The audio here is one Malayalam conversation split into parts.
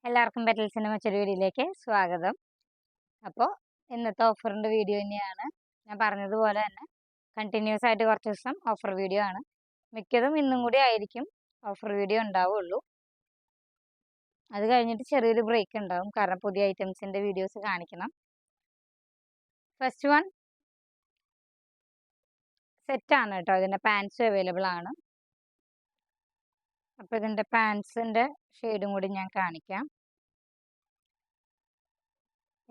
എല്ലാവർക്കും പെറ്റൽസിൻ്റെ മറ്റൊരു വീഡിയോയിലേക്ക് സ്വാഗതം. അപ്പോൾ ഇന്നത്തെ ഓഫറിൻ്റെ വീഡിയോ തന്നെയാണ്. ഞാൻ പറഞ്ഞതുപോലെ തന്നെ കണ്ടിന്യൂസ് ആയിട്ട് കുറച്ച് ദിവസം ഓഫർ വീഡിയോ ആണ്. മിക്കതും ഇന്നും കൂടി ആയിരിക്കും ഓഫർ വീഡിയോ ഉണ്ടാവുള്ളൂ. അത് കഴിഞ്ഞിട്ട് ചെറിയൊരു ബ്രേക്ക് ഉണ്ടാവും, കാരണം പുതിയ ഐറ്റംസിൻ്റെ വീഡിയോസ് കാണിക്കണം. ഫസ്റ്റ് വൺ സെറ്റാണ് കേട്ടോ. ഇതിൻ്റെ പാൻസ് അവൈലബിൾ ആണ്. അപ്പോൾ ഇതിൻ്റെ പാൻസിൻ്റെ ഷെയ്ഡും കൂടി ഞാൻ കാണിക്കാം.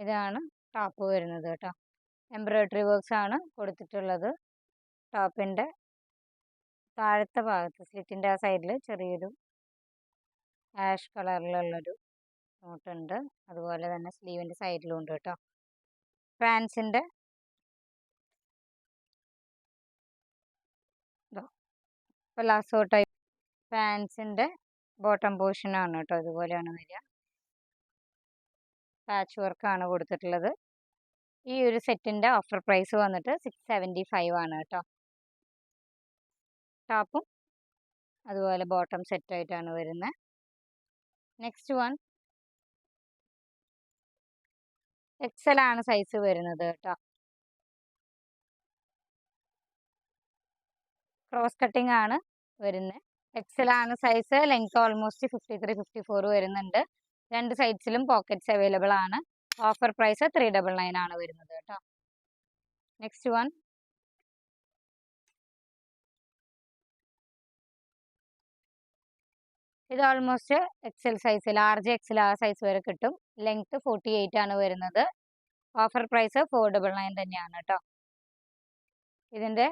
ഇതാണ് ടോപ്പ് വരുന്നത് കേട്ടോ. എംബ്രോയ്ഡറി വർക്ക്സ് ആണ് കൊടുത്തിട്ടുള്ളത്. ടോപ്പിൻ്റെ താഴത്തെ ഭാഗത്ത് സ്ലിറ്റിൻ്റെ ആ സൈഡിൽ ചെറിയൊരു ആഷ് കളറിലുള്ളൊരു നോട്ടുണ്ട്. അതുപോലെ തന്നെ സ്ലീവിൻ്റെ സൈഡിലും ഉണ്ട് കേട്ടോ. പാൻസിൻ്റെ പലാസോ ടൈപ്പ് പാൻസിൻ്റെ ബോട്ടം പോർഷനാണ് കേട്ടോ. ഇതുപോലെയാണ് വരിക. പാച്ച് വർക്കാണ് കൊടുത്തിട്ടുള്ളത്. ഈ ഒരു സെറ്റിൻ്റെ ഓഫർ പ്രൈസ് വന്നിട്ട് 675 ആണ് കേട്ടോ. ടോപ്പും അതുപോലെ ബോട്ടം സെറ്റായിട്ടാണ് വരുന്നത്. നെക്സ്റ്റ് വൺ എക്സൽ ആണ് സൈസ് വരുന്നത് കേട്ടോ. ക്രോസ് കട്ടിംഗ് ആണ് വരുന്നത്. എക്സൽ ആണ് സൈസ്. ലെങ്ത് ഓൾമോസ്റ്റ് 53-54 വരുന്നുണ്ട്. രണ്ട് സൈഡ്സിലും പോക്കറ്റ്സ് അവൈലബിൾ ആണ്. ഓഫർ പ്രൈസ് 399 ആണ് വരുന്നത് കേട്ടോ. നെക്സ്റ്റ് വൺ ഇത് almost XL size, large XL ആ സൈസ് വരെ കിട്ടും. ലെങ്ത് 48 ആണ് വരുന്നത്. ഓഫർ പ്രൈസ് 499 തന്നെയാണ് കേട്ടോ. ഇതിൻ്റെ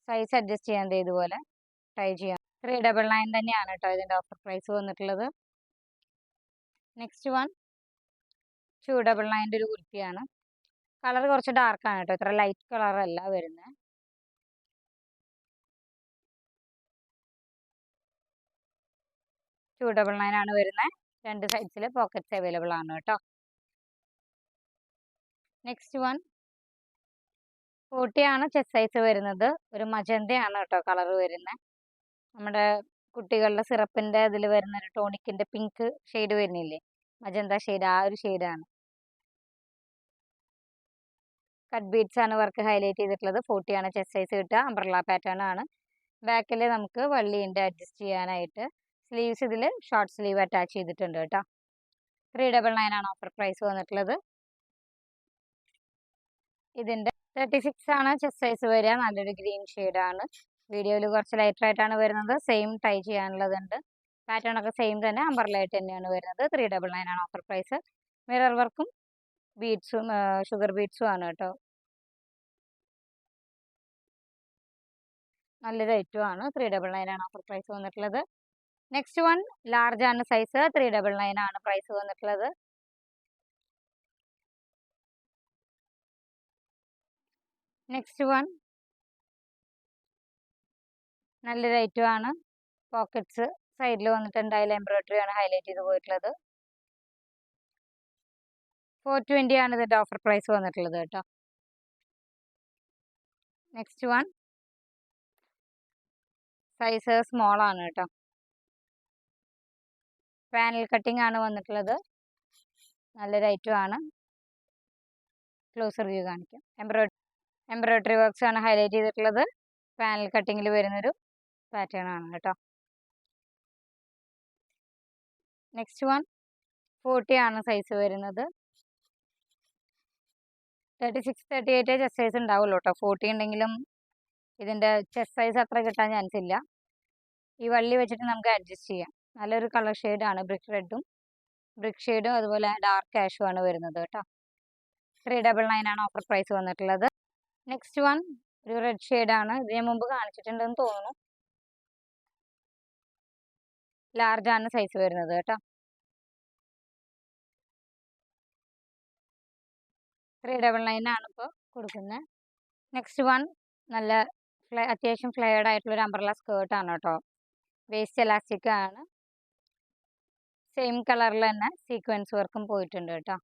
സൈസ് അഡ്ജസ്റ്റ് ചെയ്യാൻ ഇതുപോലെ ട്രൈ ചെയ്യാം. 399 തന്നെയാണ് കേട്ടോ ഇതിൻ്റെ ഓഫർ പ്രൈസ് വന്നിട്ടുള്ളത്. നെക്സ്റ്റ് വൺ 299 ഒരു കുർത്തിയാണ്. കളർ കുറച്ച് ഡാർക്കാണ് കേട്ടോ, ഇത്ര ലൈറ്റ് കളറല്ല വരുന്നത്. $299 ആണ് വരുന്നത്. രണ്ട് സൈഡ്സിൽ പോക്കറ്റ്സ് അവൈലബിൾ ആണ് കേട്ടോ. നെക്സ്റ്റ് വൺ 40 ആണ് ചെസ്റ്റ് സൈസ് വരുന്നത്. ഒരു മജന്തയാണ് കേട്ടോ കളർ വരുന്നത്. നമ്മുടെ കുട്ടികളുടെ സിറപ്പിൻ്റെ ഇതിൽ വരുന്ന ഒരു ടോണിക്കിൻ്റെ പിങ്ക് ഷെയ്ഡ് വരുന്നില്ലേ, മജന്ത ഷെയ്ഡ്, ആ ഒരു ഷെയ്ഡാണ്. കട്ട് ബീഡ്സ് ആണ് വർക്ക് ഹൈലൈറ്റ് ചെയ്തിട്ടുള്ളത്. 40 ആണ് ചെസ്റ്റ് സൈസ് കിട്ടുക. അംബ്രല്ല പാറ്റേൺ ആണ്. ബാക്കിൽ നമുക്ക് വള്ളിയുണ്ട് അഡ്ജസ്റ്റ് ചെയ്യാനായിട്ട്. സ്ലീവ്സ് ഇതിൽ ഷോർട്ട് സ്ലീവ് അറ്റാച്ച് ചെയ്തിട്ടുണ്ട് കേട്ടോ. 399 ആണ് ഓഫർ പ്രൈസ് വന്നിട്ടുള്ളത്. ഇതിൻ്റെ 36 ആണ് ചെസ്റ്റ് സൈസ് വരിക. നല്ലൊരു ഗ്രീൻ ഷെയ്ഡാണ്. വീഡിയോയിൽ കുറച്ച് ലൈറ്ററായിട്ടാണ് വരുന്നത്. സെയിം ടൈ ചെയ്യാനുള്ളതുണ്ട്. പാറ്റേൺ ഒക്കെ സെയിം തന്നെ, അംബ്രലയായിട്ട് തന്നെയാണ് വരുന്നത്. 399 ആണ് ഓഫർ പ്രൈസ്. മിറർ വർക്കും ബീഡ്സും ഷുഗർ ബീഡ്സും ആണ് കേട്ടോ. നല്ലൊരു ഐറ്റമാണ്. 399 ആണ് ഓഫർ പ്രൈസ് വന്നിട്ടുള്ളത്. നെക്സ്റ്റ് വൺ ലാർജ് ആണ് സൈസ്. 399 ആണ് പ്രൈസ് വന്നിട്ടുള്ളത്. നെക്സ്റ്റ് വൺ നല്ലൊരു ഐറ്റമാണ്. പോക്കറ്റ്സ് സൈഡിൽ വന്നിട്ടുണ്ട്. അതിൽ എംബ്രോയ്ഡറി ആണ് ഹൈലൈറ്റ് ചെയ്ത് പോയിട്ടുള്ളത്. 420 ആണ് ഇതിൻ്റെ ഓഫർ പ്രൈസ് വന്നിട്ടുള്ളത് കേട്ടോ. നെക്സ്റ്റ് വൺ സൈസ് സ്മോൾ ആണ് കേട്ടോ. പാനൽ കട്ടിംഗ് ആണ് വന്നിട്ടുള്ളത്. നല്ലൊരു ഐറ്റമാണ്. ക്ലോസർ വ്യൂ കാണിക്കാം. എംബ്രോയ്ഡറി വർക്ക്സ് ആണ് ഹൈലൈറ്റ് ചെയ്തിട്ടുള്ളത്. പാനൽ കട്ടിങ്ങിൽ വരുന്നൊരു പാറ്റേൺ ആണ് കേട്ടോ. നെക്സ്റ്റ് വൺ 40 ആണ് സൈസ് വരുന്നത്. 36-38 ചെസ്റ്റ് സൈസ് ഉണ്ടാവുള്ളൂ കേട്ടോ. 40 ഉണ്ടെങ്കിലും ഇതിൻ്റെ ചെസ്റ്റ് സൈസ് അത്ര കിട്ടാൻ ചാൻസ് ഇല്ല. ഈ വള്ളി വെച്ചിട്ട് നമുക്ക് അഡ്ജസ്റ്റ് ചെയ്യാം. നല്ലൊരു കളർ ഷെയ്ഡാണ്. ബ്രിക്ക് ഷെയ്ഡും അതുപോലെ ഡാർക്ക് ആഷും ആണ് വരുന്നത് കേട്ടോ. 399 ആണ് ഓഫർ പ്രൈസ് വന്നിട്ടുള്ളത്. നെക്സ്റ്റ് വൺ ഒരു റെഡ് ഷെയ്ഡാണ്. ഇതിന് മുമ്പ് കാണിച്ചിട്ടുണ്ടെന്ന് തോന്നുന്നു. ലാർജ് ആണ് സൈസ് വരുന്നത് കേട്ടോ. 399 ആണ് ഇപ്പോൾ കൊടുക്കുന്നത്. നെക്സ്റ്റ് വൺ നല്ല അത്യാവശ്യം ഫ്ലെയർഡ് ആയിട്ടുള്ളൊരു അംബ്രല്ല സ്കേർട്ടാണ് കേട്ടോ. വേസ്റ്റ് എലാസ്റ്റിക് ആണ്. സെയിം കളറിൽ തന്നെ സീക്വൻസ് വർക്കും പോയിട്ടുണ്ട് കേട്ടോ.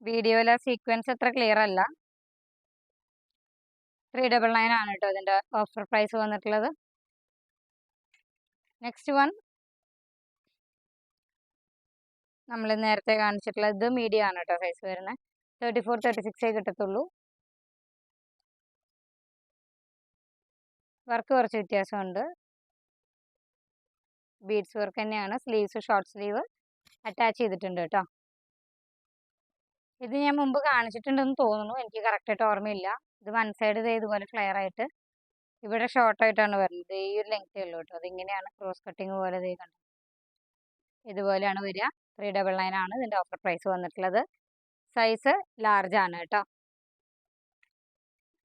വീഡിയോയിലെ സീക്വൻസ് അത്ര ക്ലിയർ അല്ല. 399 ആണ് കേട്ടോ ഇതിൻ്റെ ഓഫർ പ്രൈസ് വന്നിട്ടുള്ളത്. നെക്സ്റ്റ് വൺ നമ്മൾ നേരത്തെ കാണിച്ചിട്ടുള്ള ഇത് മീഡിയം ആണ് കേട്ടോ സൈസ് വരുന്നത്. 34 36 കിട്ടത്തുള്ളൂ. വർക്ക് കുറച്ച് വ്യത്യാസമുണ്ട്. ബീഡ്സ് വർക്ക് തന്നെയാണ്. സ്ലീവ്സ് ഷോർട്ട് സ്ലീവ് അറ്റാച്ച് ചെയ്തിട്ടുണ്ട് കേട്ടോ. ഇത് ഞാൻ മുമ്പ് കാണിച്ചിട്ടുണ്ടെന്ന് തോന്നുന്നു, എനിക്ക് കറക്റ്റായിട്ട് ഓർമ്മയില്ല. ഇത് വൺ സൈഡ് ഇതുപോലെ ഫ്ലെയർ ആയിട്ട് ഇവിടെ ഷോർട്ടായിട്ടാണ് വരുന്നത്. ഈ ഒരു ലെങ്ത്തേ ഉള്ളൂ കേട്ടോ. അതിങ്ങനെയാണ് ക്രോസ് കട്ടിങ് പോലെ കണ്ടത്. ഇതുപോലെയാണ് വരിക. 399 ആണ് ഇതിൻ്റെ ഓഫർ പ്രൈസ് വന്നിട്ടുള്ളത്. സൈസ് ലാർജ് ആണ് കേട്ടോ.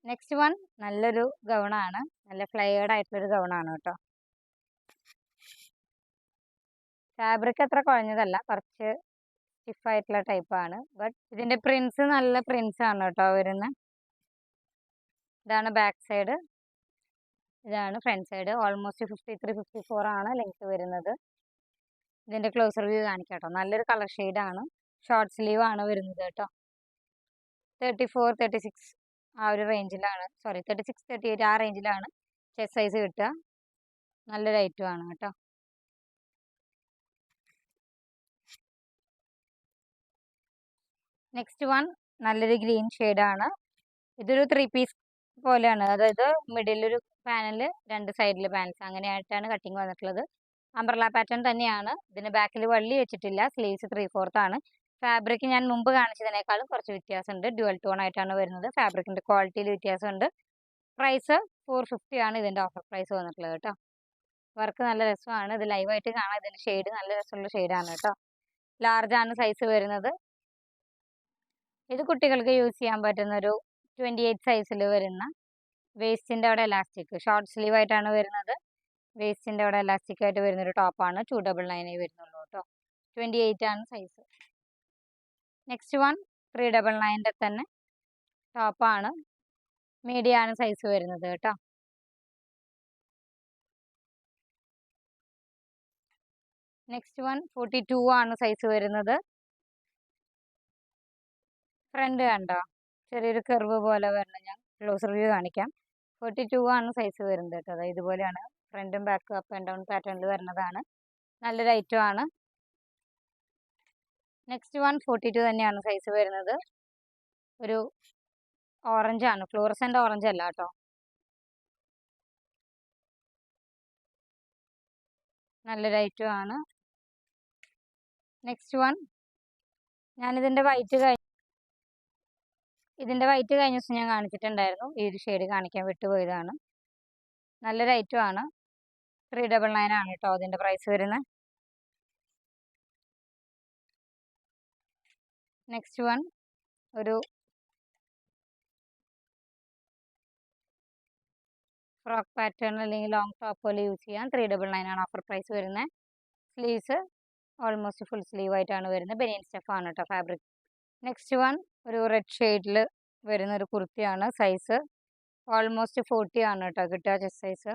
നെക്സ്റ്റ് വൺ നല്ലൊരു ഗൗണാണ്. നല്ല ഫ്ലെയർഡ് ആയിട്ടുള്ളൊരു ഗൗണാണ് കേട്ടോ. ഫാബ്രിക് അത്ര കുഴഞ്ഞതല്ല, കുറച്ച് സ്റ്റിഫായിട്ടുള്ള ടൈപ്പാണ്. ബട്ട് ഇതിൻ്റെ പ്രിൻസ് നല്ല പ്രിൻസ് ആണ് കേട്ടോ വരുന്നത്. ഇതാണ് ബാക്ക് സൈഡ്, ഇതാണ് ഫ്രണ്ട് സൈഡ്. ഓൾമോസ്റ്റ് 53 54 ആണ് ലെങ്ത് വരുന്നത്. ഇതിൻ്റെ ക്ലോസർ വ്യൂ കാണിക്കാം കേട്ടോ. നല്ലൊരു കളർ ഷെയ്ഡാണ്. ഷോർട്ട് സ്ലീവ് ആണ് വരുന്നത് കേട്ടോ. 34 36 ആ ഒരു റേഞ്ചിലാണ്, 36 38 ആ റേഞ്ചിലാണ് ചെസ്റ്റ് സൈസ് കിട്ടുക. നല്ലൊരു ഐറ്റമാണ് കേട്ടോ. നെക്സ്റ്റ് വൺ നല്ലൊരു ഗ്രീൻ ഷെയ്ഡാണ്. ഇതൊരു 3 പീസ് പോലെയാണ്, അതായത് മിഡിലൊരു പാനൽ, രണ്ട് സൈഡിൽ പാനൽസ്, അങ്ങനെയായിട്ടാണ് കട്ടിങ് വന്നിട്ടുള്ളത്. അംബ്രല പാറ്റേൺ തന്നെയാണ്. ഇതിന് ബാക്കിൽ വള്ളി വെച്ചിട്ടില്ല. സ്ലീവ്സ് 3/4 ആണ്. ഫാബ്രിക് ഞാൻ മുമ്പ് കാണിച്ചതിനേക്കാളും കുറച്ച് വ്യത്യാസമുണ്ട്. ഡ്യുവൽ ടോൺ ആയിട്ടാണ് വരുന്നത്. ഫാബ്രിക്കിൻ്റെ ക്വാളിറ്റിയിൽ വ്യത്യാസമുണ്ട്. പ്രൈസ് 450 ആണ് ഇതിൻ്റെ ഓഫർ പ്രൈസ് വന്നിട്ടുള്ളത് കേട്ടോ. വർക്ക് നല്ല രസമാണ്. ഇത് ലൈവായിട്ട് കാണാം. ഇതിൻ്റെ ഷെയ്ഡ് നല്ല രസമുള്ള ഷെയ്ഡാണ് കേട്ടോ. ലാർജ് ആണ് സൈസ് വരുന്നത്. ഇത് കുട്ടികൾക്ക് യൂസ് ചെയ്യാൻ പറ്റുന്ന ഒരു 28 സൈസിൽ വരുന്ന, വേസ്റ്റിൻ്റെ അവിടെ എലാസ്റ്റിക്, ഷോർട്ട് സ്ലീവ് ആയിട്ടാണ് വരുന്നത്. വേസ്റ്റിൻ്റെ അവിടെ എലാസ്റ്റിക് ആയിട്ട് വരുന്നൊരു ടോപ്പാണ്. 299 വരുന്നുള്ളൂ കേട്ടോ. 28 ആണ് സൈസ്. നെക്സ്റ്റ് വൺ 399 തന്നെ ടോപ്പാണ്. മീഡിയം ആണ് സൈസ് വരുന്നത് കേട്ടോ. നെക്സ്റ്റ് വൺ 42 ആണ് സൈസ് വരുന്നത്. ഫ്രണ്ട് കണ്ടോ, ചെറിയൊരു കർവ് പോലെ വരണം. ഞാൻ ക്ലോസർ വ്യൂ കാണിക്കാം. 42 ആണ് സൈസ് വരുന്നത് കേട്ടോ. അതായത് ഇതുപോലെയാണ് ഫ്രണ്ടും ബാക്കും അപ്പ് ആൻഡ് ഡൗൺ പാറ്റേണിൽ വരുന്നതാണ്. നല്ലൊരു ഐറ്റമാണ്. നെക്സ്റ്റ് വൺ 42 തന്നെയാണ് സൈസ് വരുന്നത്. ഒരു ഓറഞ്ച് ആണ്, ഫ്ലൂറസെൻ്റ് ഓറഞ്ച് അല്ല കേട്ടോ. നല്ലൊരു ഐറ്റമാണ്. നെക്സ്റ്റ് വൺ ഞാനിതിൻ്റെ വൈറ്റ് കഴിഞ്ഞ ദിവസം ഞാൻ കാണിച്ചിട്ടുണ്ടായിരുന്നു. ഈ ഒരു ഷെയ്ഡ് കാണിക്കാൻ വിട്ടുപോയതാണ്. നല്ലൊരു ഐറ്റമാണ്. 399 ആണ് കേട്ടോ അതിൻ്റെ പ്രൈസ് വരുന്നത്. നെക്സ്റ്റ് വൺ ഒരു ഫ്രോക്ക് പാറ്റേൺ അല്ലെങ്കിൽ ലോങ് ടോപ്പ് പോലെ യൂസ് ചെയ്യാം. 399 ആണ് ഓഫർ പ്രൈസ് വരുന്നത്. സ്ലീവ്സ് ഓൾമോസ്റ്റ് ഫുൾ സ്ലീവ് ആയിട്ടാണ് വരുന്നത്. ബനിയൻ സ്റ്റഫാണ് കേട്ടോ ഫാബ്രിക്. നെക്സ്റ്റ് വൺ ഒരു റെഡ് ഷെയ്ഡിൽ വരുന്ന ഒരു കുർത്തിയാണ്. സൈസ് ഓൾമോസ്റ്റ് 40 ആണ് കേട്ടോ കിട്ടുക ചെസ്റ്റ് സൈസ്.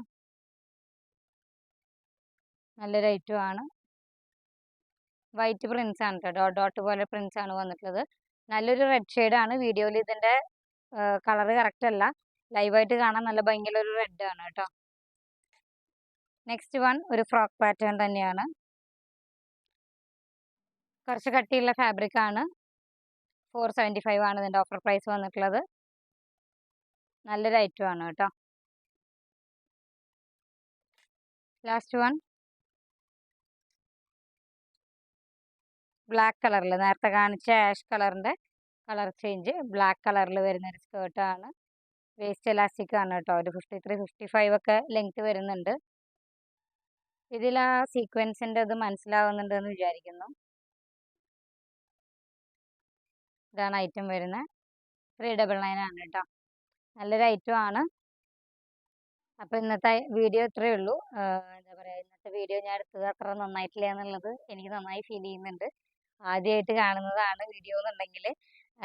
നല്ലൊരു ഐറ്റമാണ്. വൈറ്റ് പ്രിൻസ് ആണ് കേട്ടോ, ഡോട്ട് പോലെ പ്രിൻസ് ആണ് വന്നിട്ടുള്ളത്. നല്ലൊരു റെഡ് ഷെയ്ഡാണ്. വീഡിയോയിൽ ഇതിൻ്റെ കളറ് കറക്റ്റ് അല്ല, ലൈവായിട്ട് കാണാൻ നല്ല ഭംഗിയുള്ള ഒരു റെഡ് ആണ് കേട്ടോ. നെക്സ്റ്റ് വൺ ഒരു ഫ്രോക്ക് പാറ്റേൺ തന്നെയാണ്. കുറച്ച് കട്ടിയുള്ള ഫാബ്രിക് ആണ്. 475 ആണ് ഇതിൻ്റെ ഓഫർ പ്രൈസ് വന്നിട്ടുള്ളത്. നല്ലൊരു ഐറ്റമാണ് കേട്ടോ. ലാസ്റ്റ് വൺ ബ്ലാക്ക് കളറിൽ, നേരത്തെ കാണിച്ച ആഷ് കളറിൻ്റെ കളർ ചേഞ്ച് ബ്ലാക്ക് കളറിൽ വരുന്നൊരു സ്കേർട്ടാണ്. വേസ്റ്റ് എലാസ്റ്റിക് ആണ് കേട്ടോ. ഒരു 53 55 ഒക്കെ ലെങ്ത് വരുന്നുണ്ട്. ഇതിൽ ആ സീക്വൻസിൻ്റെ ഇത് മനസ്സിലാവുന്നുണ്ടെന്ന് വിചാരിക്കുന്നു. ഇതാണ് ഐറ്റം വരുന്നത്. 399 ആണ് കേട്ടോ. നല്ലൊരു ഐറ്റമാണ്. അപ്പോൾ ഇന്നത്തെ വീഡിയോ ഇത്രയേ ഉള്ളൂ. എന്താ പറയുക, ഇന്നത്തെ വീഡിയോ ഞാൻ എടുത്തത് അത്ര നന്നായിട്ടില്ല എന്നുള്ളത് എനിക്ക് നന്നായി ഫീൽ ചെയ്യുന്നുണ്ട്. ആദ്യമായിട്ട് കാണുന്നതാണ് വീഡിയോ എന്നുണ്ടെങ്കിൽ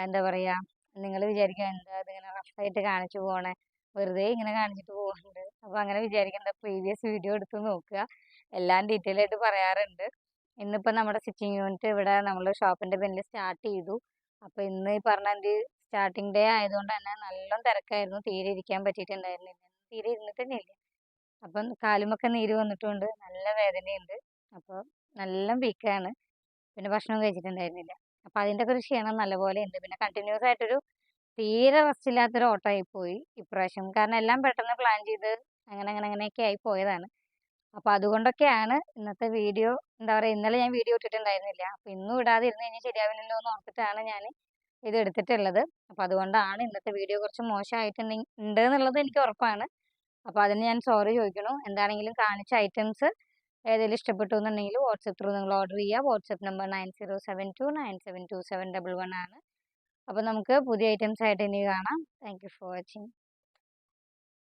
എന്താ പറയുക, നിങ്ങൾ വിചാരിക്കുക എന്താ ഇതിങ്ങനെ റഫായിട്ട് കാണിച്ചു പോകണേ, വെറുതെ ഇങ്ങനെ കാണിച്ചിട്ട് പോകുന്നുണ്ട്. അപ്പോൾ അങ്ങനെ വിചാരിക്കേണ്ട, പ്രീവിയസ് വീഡിയോ എടുത്ത് നോക്കുക. എല്ലാം ഡീറ്റെയിൽ ആയിട്ട് പറയാറുണ്ട്. ഇന്നിപ്പോൾ നമ്മുടെ സ്റ്റിച്ചിങ് യൂണിറ്റ് ഇവിടെ നമ്മൾ ഷോപ്പിൻ്റെ പിന്നിൽ സ്റ്റാർട്ട് ചെയ്തു. അപ്പോൾ ഇന്ന് ഈ പറഞ്ഞ സ്റ്റാർട്ടിങ് ഡേ ആയതുകൊണ്ട് തന്നെ നല്ല തിരക്കായിരുന്നു. തീരെ ഇരിക്കാൻ പറ്റിയിട്ടുണ്ടായിരുന്നില്ല. തീരെ ഇരുന്നിട്ട് തന്നെ ഇല്ല. അപ്പം കാലുമൊക്കെ നീര് വന്നിട്ടുണ്ട്, നല്ല വേദനയുണ്ട്. അപ്പോൾ നല്ല വീക്കാണ്. പിന്നെ ഭക്ഷണം കഴിച്ചിട്ടുണ്ടായിരുന്നില്ല. അപ്പം അതിൻ്റെ ഒക്കെ ഒരു ക്ഷീണം നല്ലപോലെ ഉണ്ട്. പിന്നെ കണ്ടിന്യൂസ് ആയിട്ടൊരു തീരെ റെസ്റ്റ് ഇല്ലാത്തൊരു ഓട്ടമായി പോയി ഇപ്രാവശ്യം. കാരണം എല്ലാം പെട്ടെന്ന് പ്ലാൻ ചെയ്ത് അങ്ങനെയൊക്കെ ആയി പോയതാണ്. അപ്പോൾ അതുകൊണ്ടൊക്കെയാണ് ഇന്നത്തെ വീഡിയോ, എന്താ പറയുക, ഇന്നലെ ഞാൻ വീഡിയോ ഇട്ടിട്ടുണ്ടായിരുന്നില്ല. അപ്പോൾ ഇന്നും ഇടാതെ ഇരുന്ന് കഴിഞ്ഞാൽ ശരിയാവില്ലല്ലോ എന്ന് ഓർത്തിട്ടാണ് ഞാൻ ഇത് എടുത്തിട്ടുള്ളത്. അപ്പോൾ അതുകൊണ്ടാണ് ഇന്നത്തെ വീഡിയോ കുറച്ച് ഉണ്ട് എന്നുള്ളത് എനിക്ക് ഉറപ്പാണ്. അപ്പോൾ അതിന് ഞാൻ സോറി ചോദിക്കണു. എന്താണെങ്കിലും കാണിച്ച ഐറ്റംസ് ഏതെങ്കിലും ഇഷ്ടപ്പെട്ടു എന്നുണ്ടെങ്കിൽ വാട്സപ്പ് ത്രൂ നിങ്ങൾ ഓർഡർ ചെയ്യുക. വാട്സപ്പ് നമ്പർ 9072972711 ആണ്. അപ്പോൾ നമുക്ക് പുതിയ ഐറ്റംസ് ആയിട്ട് ഇനി കാണാം. Thank you for watching.